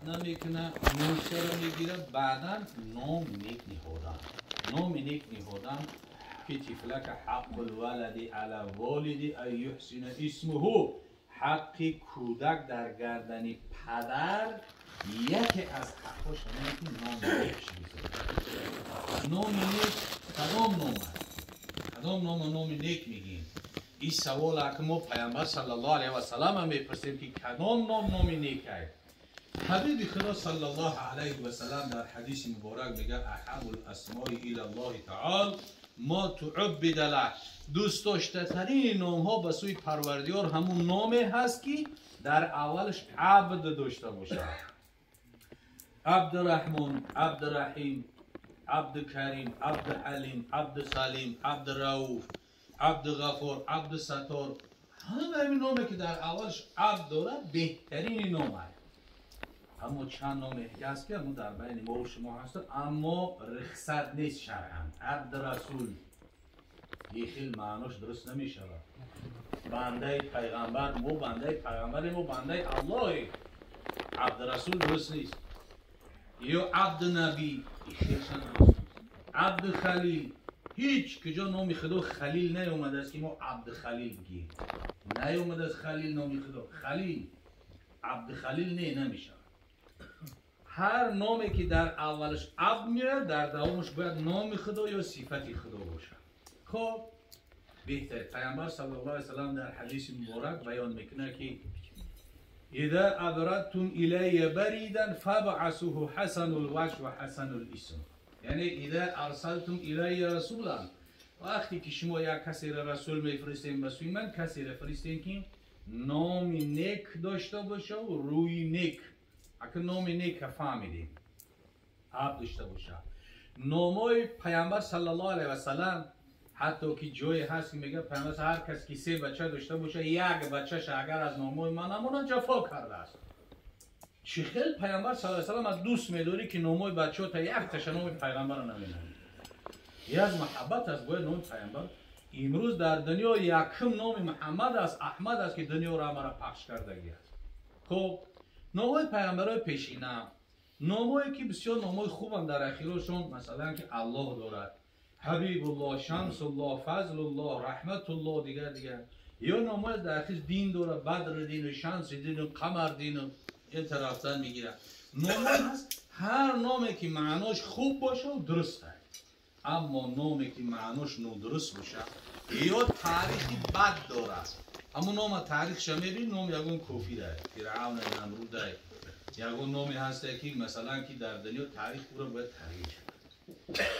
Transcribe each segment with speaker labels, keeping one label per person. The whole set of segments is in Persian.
Speaker 1: نمیکنه موسه رو میگیره بعدا نام نیک نهادن. نام نیک نهادن که طفلک حق الولد علی والدی ان یحسن اسمه، حق کودک در گردن پدر یکی از حقاش همه که نام نیکش میذاره. نام نیک کدام نام هست؟ کدام نام نیک میگیم؟ این سوال که ما پیامبر صلی الله علیه و سلم هم میپرسیم که کدام نام نیک است؟ حبیب خدا صلی الله علیه و سلم در حدیث مبارک میگه احب الاسماء الی الله تعالی ما تعبد له. دوست داشته ترین نام ها به سوی پروردگار همون نامی هست که در اولش عبد داشته باشه. عبدالرحمن، عبدالرحیم، عبدالکریم، عبدالحلیم، عبدالسلیم، عبدالرؤوف، عبدالغفور، عبدالستار، همه این نامی که در اولش عبد داره بهترین نام است. اما چند نام هست که در بین ما و شما هست اما رخصت نیست شرعاً. عبد رسول یه خیلی معناش درست نمیشه. بنده پیغمبر، ما بنده پیغمبر، ما بنده الله. عبد رسول درست نیست. یا عبد نبی خیلی درست نیست. عبد خلیل هیچ کجا نام خدا خلیل نیومده است که ما عبد خلیل بگیم. نیومده است خلیل نام خدا خلیل. عبد خلیل نمیشه. هر نامی که در اولش عبد میره در دوامش باید نام خدا یا صفت خدا باشه. خب بهتر پیامبر صلی الله علیه و سلم در حدیث مبارک بیان میکنه که اذا ابردتم الی بریدا فابعثوه حسن الوجه و حسن الاسم. یعنی اذا ارسلتم الی رسولا، وقتی که شما یک کسی را رسول میفرستین به سوی من، کسی را فرستین که نام نیک داشته باشه و روی نیک. اگه نام نیک فهمیدیم عبد داشته باشه. نامای پیامبر صلی الله علیه و سلم حتی که جای هست که میگه پیامبر هر کس که 3 بچه داشته باشه یک بچهش اگر از نامای من همون جفا کرده است. چه خیلی پیامبر صلی الله علیه و سلم از دوست میداری که نامای بچه تا یک تاش نام پیغمبر رو نمینه. یه از محبت از باید نام پیامبر. امروز در دنیا یکم نام محمد است، احمد است که دنیا را مرا پخش کردگی است. خب نامای پیامبرای پیشینه، نامایی که بسیار نامای خوبن در اخیرشون، مثلا که الله دارد، حبیب الله، شمس الله، فضل الله، رحمت الله، دیگر یا نامای در اخیر دین داره، بدر دین و شمس دین و قمر دین و این طرفتن میگیره. نامای هست هر نامی که معناش خوب باشه و درسته، اما نامی که معناش نادرست باشه یا تاریخی بد داره. اما نام تاریخش میبین نام یگون کافی داره، فرعون نمرود داره، یگون نامی هسته که مثلا که در دنیا تاریخ پورا باید تغییر شد.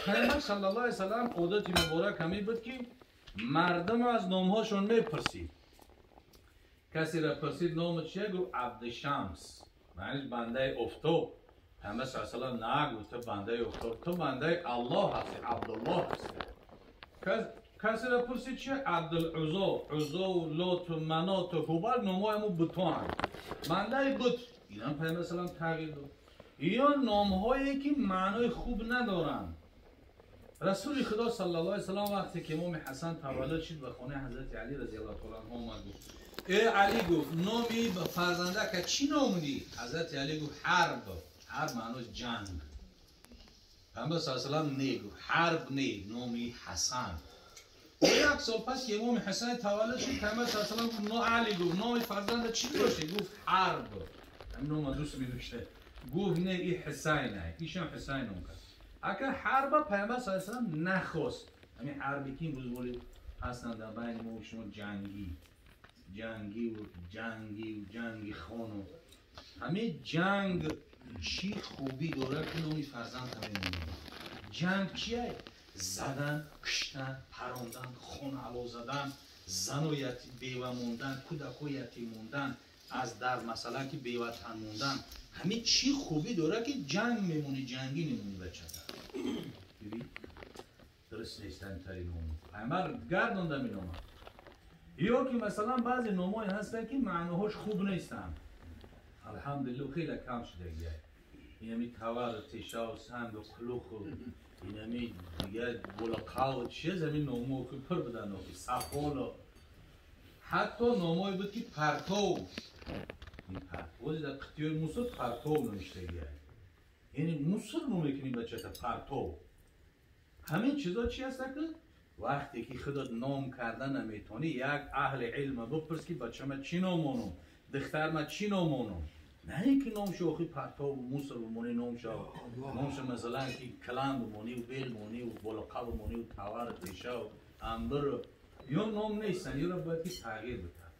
Speaker 1: پیامبر صلی الله علیه و سلم عادت مبارک همی بود که مردم از نامهاشون میپرسید. کسی را پرسید نام چیه؟ گفت عبد شمس، معنیش بنده افتاب. پیامبر صلی الله علیه و سلم نه گفت تو بنده افتاب، تو بنده الله هستی، عبدالله هستی. کسی را پرسید چیه؟ عبدالعزا، عزا و لات و منات و هبل نامهای همون بتان بنده بت. این هم پیامبر صلی الله علیه و سلم تغییر داد. یا نامهایی که معنای خوب ندارن. رسول خدا صلی الله علیه و سلم وقتی که امام حسن تولد شد به خانه حضرت علی رضی الله تعالی عنه اومد گفت ای علی، گفت نامی به فرزنده که چی نامدی؟ حضرت علی گفت حرب. حرب معناش جنگ. پیامبر صلی الله علیه و سلم نه گفت حرب نه، نامی حسن. یک سال پس که امام حسن تولد شد پیامبر صلی الله علیه و سلم گفت علی، گفت نام فرزنده چی باشه؟ گفت حرب. همین نام دوست می‌داشته. گفت نه این حسینه، ایشون حسین نام کرد. اگر حرب پیامبر صلی الله علیه و سلم نخواست، همین حربی که امروز ولی هستن در بین ما و شما جنگی خانو، همه جنگ چی خوبی داره که نامی فرزند همه می‌دونه. جنگ چیه؟ زدن، کشتن، پراندن، خون علا زدن، زن و بیوه موندن، کودک و یتیم موندن، از در مثلا که بیوطن موندن، همه چی خوبی داره که جنگ میمونی، جنگی میمونی بچه در. ببین درست نیستن تری نامو پیامبر گردانده می نامه. یا که مثلا بعضی نامای هستن که معناهاش خوب نیستن، الحمدلله خیلی کم شده گیه. این همی تور و تیشا و سنگ و کلوخ و این همی دیگه بلقا و چیز همی نامو که پر بدن و صفال و حتی نامایی بود که پرتو، این پرتو در قطعه موسیقی پرتو نمیشته گیره، یعنی موسیقی نمیکنی بچه تا پرتو. همین چیزا چی هست که وقتی که خودت نام کردن نمیتونی یک اهل علم بپرس که بچه ما چی نامونم، دختر ما چی نامونم، نه اینکه نام شوخی پرتو و موسر بمونی، نام مثلا که کلام بمونی و بیل بمونی و بلقه بمونی و تاور تیشه و انبر، یا نام نیستن، یا را باید که تغییر بکن.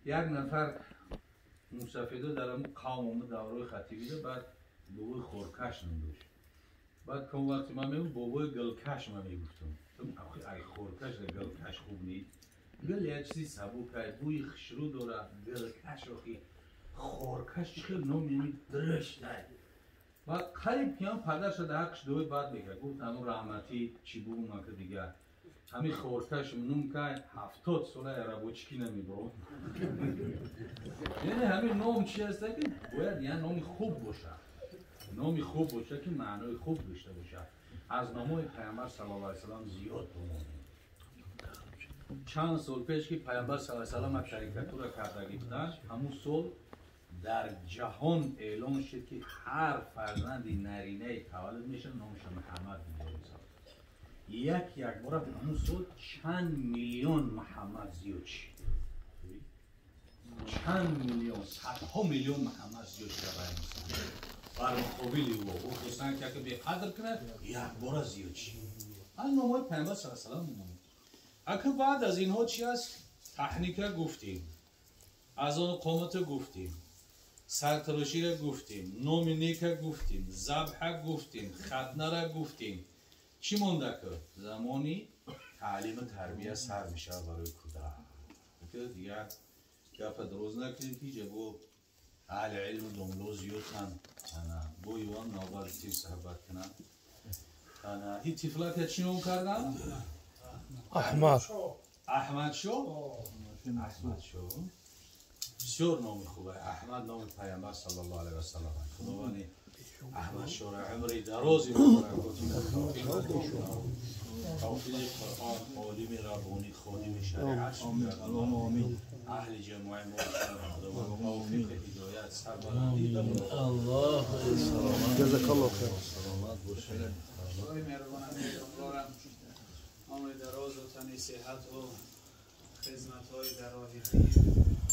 Speaker 1: یک نفر مصفیده در همون قوم دوره خطیبیده، بعد بابای خورکش نمیدوش، بعد کم وقتی من میگم بابای گلکش من میگفتم، ای خورکش در گلکش خوب نیست، گل یک چیزی سبو کرد، بوی خشرو داره، گلکش آخی خورکش چخیل نمی درشت نه. بعد قریب که هم پدر شده حقش دوی بعد بگه، گفت همون رحمتی چی بود ما که دیگه همین خورکش نوم که 70 ساله عربو چکی نمیبرو. یعنی همین نام چی هست که باید یه نامی خوب باشه، نامی خوب باشه که معنای خوب داشته باشه. از نامای پیامبر صلی الله علیه و سلم زیاد بمونیم. چند سال پیش که پیامبر صلی الله علیه و سلم کاریکاتور کرده بودن، همون سال در جهان اعلام شد که هر فرزند نرینه تولد میشه نامش محمد میذاره. یک بار همون سال چند میلیون محمد زیاد شد، چند میلیون، صدها میلیون محمد زیاد شد برای مقابلی او خواستن که به قدر کنه یک بار زیاد شد. این نامای پیامبر صلی الله علیه و سلم. اگه بعد از اینها چی است؟ تکنیک گفتیم، از آن قامت گفتیم، سرتراشی را گفتیم، نام نیک گفتیم، ذبح گفتیم، ختنه را گفتیم. چی مونده که زمانی تعلیم تربیت سر میشه برای کودک که دیگر گپ دروز نکنیم که جبو اهل علم دنبلو زیادن بو ایوان ناول تیف صحبت کنن. این تیفلا که چی نام کردن؟
Speaker 2: احمد
Speaker 1: شو بسیار نام خوبه. احمد نام پیامبر صلی الله علیه و سلم. خداوند احمد شو را عمری درازی بکنه، توفیق قرآن، عالم ربانی، خادم شریعت، اهل جماعه ما خداوند توفیق هدایت سربلندی
Speaker 2: الله جزاک الله خیر.
Speaker 1: سلامت باشید.
Speaker 3: خدای مهربان امیدوارم عمر دراز و تنی صحت و خدمت‌های در راه دین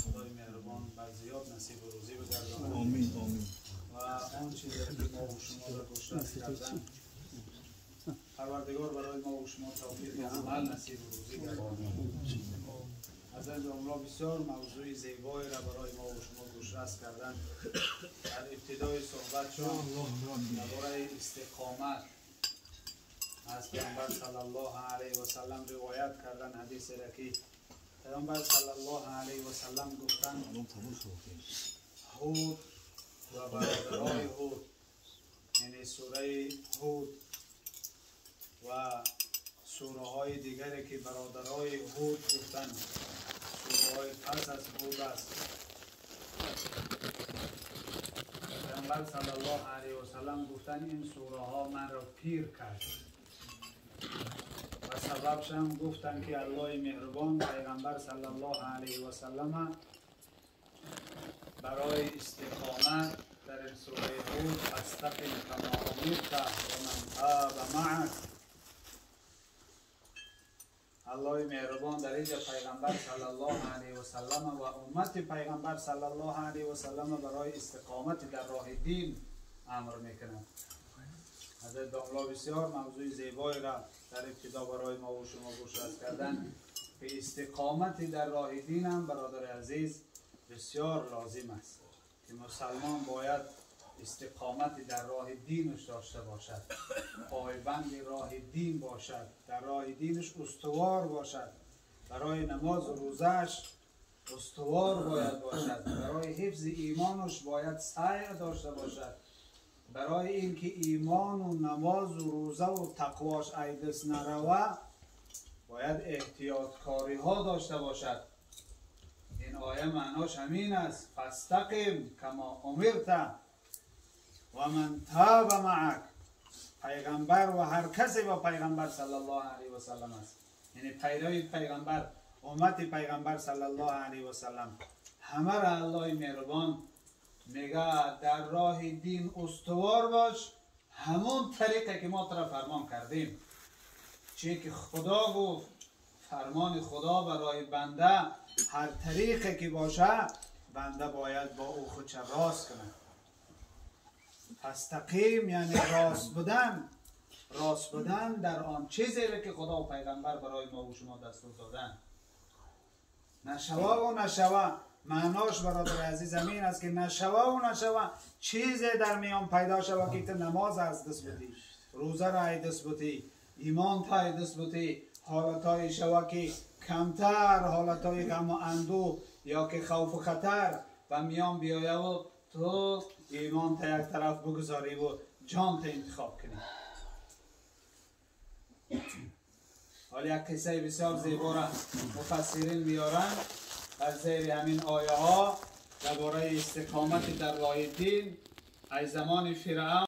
Speaker 3: خدای مهربان بر زیاد نصیب و روزی بگرداند.
Speaker 2: آمین آمین.
Speaker 3: و آن چیزی که ما و شما را دشمن کردن پروردگار برای ما و شما توفیق عمل نصیب و روزی گرداند. از این جمله بسیار موضوع زیبایی را برای ما و شما گوشرس کردن. در ابتدای صحبتشان درباره استقامت از پیامبر صلی الله علیه و سلم روایت کردن حدیث را که پیامبر صلی الله علیه و سلم گفتند هود و برادرای هود، یعنی سوره هود و سوره های دیگری که برادرای هود گفتند سوره های پس از هود است. پیامبر صلی الله علیه و سلم گفتند این سوره ها من را پیر کرد و سببش هم گفتند که الله مهربان پیغمبر صلی الله علیه و سلم برای استقامت در این سوره هود فاستقم کما امرت و من تاب معک. الله مهربان در اینجا پیغمبر صلی الله علیه و سلم و امت پیغمبر صلی الله علیه و سلم برای استقامت در راه دین امر میکنند. حضرت داملا بسیار موضوع زیبایی را در ابتدا برای ما و شما گوشرس کردن که استقامت در راه دین هم برادر عزیز بسیار لازم است که مسلمان باید استقامت در راه دینش داشته باشد، پایبند راه دین باشد، در راه دینش استوار باشد، برای نماز و روزش استوار باید باشد، برای حفظ ایمانش باید سعی داشته باشد، برای اینکه ایمان و نماز و روزه و تقواش ایدس نروه باید احتیاطکاری ها داشته باشد. این آیه معناش همین است فاستقم کما امرت و من تاب معک. پیغمبر و هر کسی با پیغمبر صلی الله علیه و سلم است، یعنی پیروی پیغمبر امت پیغمبر صلی الله علیه و سلم همه را الله مهربان میگه در راه دین استوار باش، همون طریقه که ما ترا فرمان کردیم. چی که خدا گفت، فرمان خدا برای بنده هر طریقه که باشه بنده باید با او خودش راست کنه. فاستقیم یعنی راست بودن، راست بودن در آن چیزی که خدا و پیغمبر برای ما و شما دستور دادن. نشوا و نشوا معناش برادر عزیز همین است که نشوا و نشوا چیزی در میان پیدا شود که تو نماز از دست بودی، روزه را از دست بودی، ایمان تا از دست بودی، حالتهای شوا که کمتر، حالتهای غم و اندوه یا که خوف و خطر و میان بیایه و تو ایمان تا یک طرف بگذاری و جان تا انتخاب کنی. حالا یک قصه بسیار زیبا را مفسرین میارن از زیر همین آیه ها درباره استقامت در راه دین از زمان فرعون